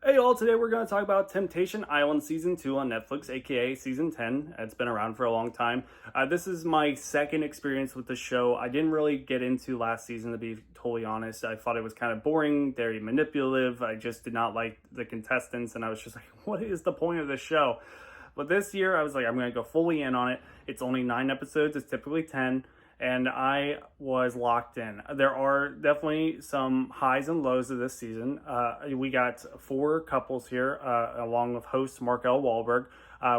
Hey all, today we're going to talk about Temptation Island Season 2 on Netflix, aka Season 10. It's been around for a long time. This is my second experience with the show. I didn't really get into last season, to be totally honest. I thought it was kind of boring, very manipulative. I just did not like the contestants, and I was just like, what is the point of this show? But this year, I was like, I'm going to go fully in on it. It's only 9 episodes, it's typically 10. And I was locked in. There are definitely some highs and lows of this season. We got 4 couples here, along with host Mark L. Wahlberg.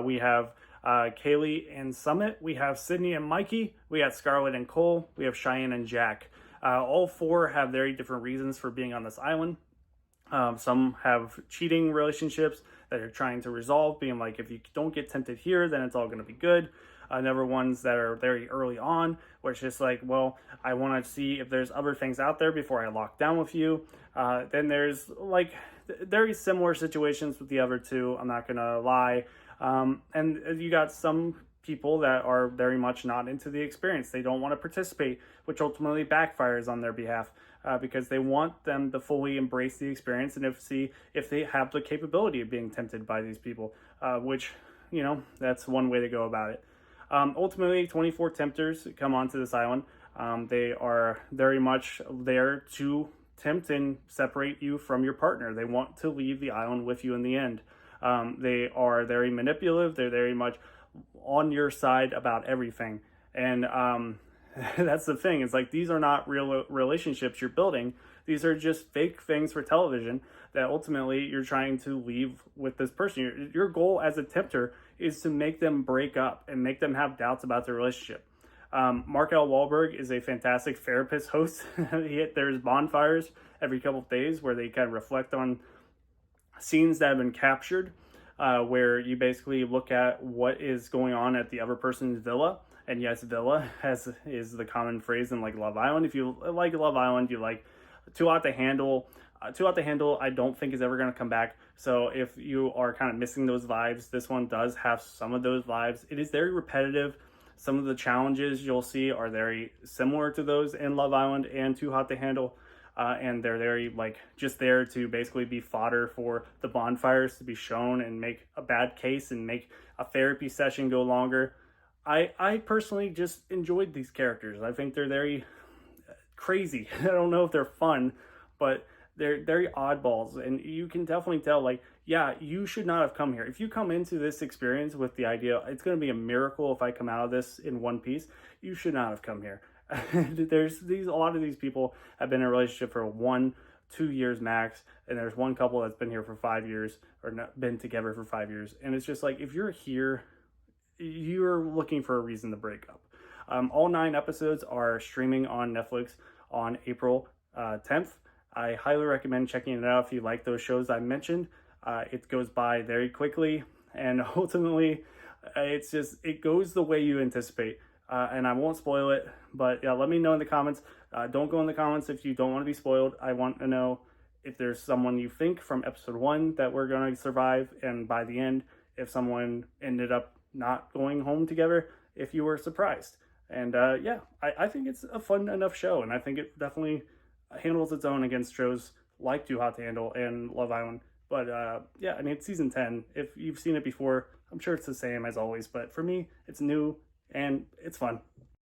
We have Kaylee and Summit. We have Sydney and Mikey. We got Scarlett and Cole. We have Cheyenne and Jack. All 4 have very different reasons for being on this island. Some have cheating relationships that are trying to resolve, being like, if you don't get tempted here, then it's all going to be good. Never ones that are very early on, where it's just like, well, I want to see if there's other things out there before I lock down with you. Then there's like very similar situations with the other 2. I'm not going to lie. And you got some people that are very much not into the experience. They don't want to participate, which ultimately backfires on their behalf because they want them to fully embrace the experience and see if they have the capability of being tempted by these people, which, you know, that's one way to go about it. Ultimately, 24 tempters come onto this island. They are very much there to tempt and separate you from your partner. They want to leave the island with you in the end. They are very manipulative. They're very much on your side about everything. And that's the thing. It's like, these are not real relationships you're building. These are just fake things for television that ultimately you're trying to leave with this person. Your goal as a tempter is to make them break up and make them have doubts about their relationship. Mark L. Wahlberg is a fantastic therapist host. There's bonfires every couple of days where they kind of reflect on scenes that have been captured, where you basically look at what is going on at the other person's villa. And yes, villa is the common phrase in like Love Island. If you like Love Island, you like Too Hot to Handle. Too Hot to Handle, I don't think is ever going to come back. So if you are kind of missing those vibes, this one does have some of those vibes. It is very repetitive. Some of the challenges you'll see are very similar to those in Love Island and Too Hot to Handle. And they're very like just there to basically be fodder for the bonfires to be shown and make a bad case and make a therapy session go longer. I personally just enjoyed these characters. I think they're very crazy. I don't know if they're fun, but they're very oddballs, and you can definitely tell, like, yeah, you should not have come here. If you come into this experience with the idea it's going to be a miracle if I come out of this in one piece, you should not have come here. A lot of these people have been in a relationship for 1-2 years max, and there's one couple that's been here for 5 years, or not been together for 5 years, and it's just like, if you're here, you're looking for a reason to break up. All 9 episodes are streaming on Netflix on April 10th. I highly recommend checking it out if you like those shows I mentioned. It goes by very quickly, and ultimately, it goes the way you anticipate. And I won't spoil it, but yeah, let me know in the comments. Don't go in the comments if you don't want to be spoiled. I want to know if there's someone you think from episode 1 that we're going to survive, and by the end, if someone ended up not going home together, if you were surprised. And yeah, I think it's a fun enough show, and I think it definitely handles its own against shows like Too Hot to Handle and Love Island. But yeah, I mean, it's season 10. If you've seen it before, I'm sure it's the same as always. But for me, it's new and it's fun.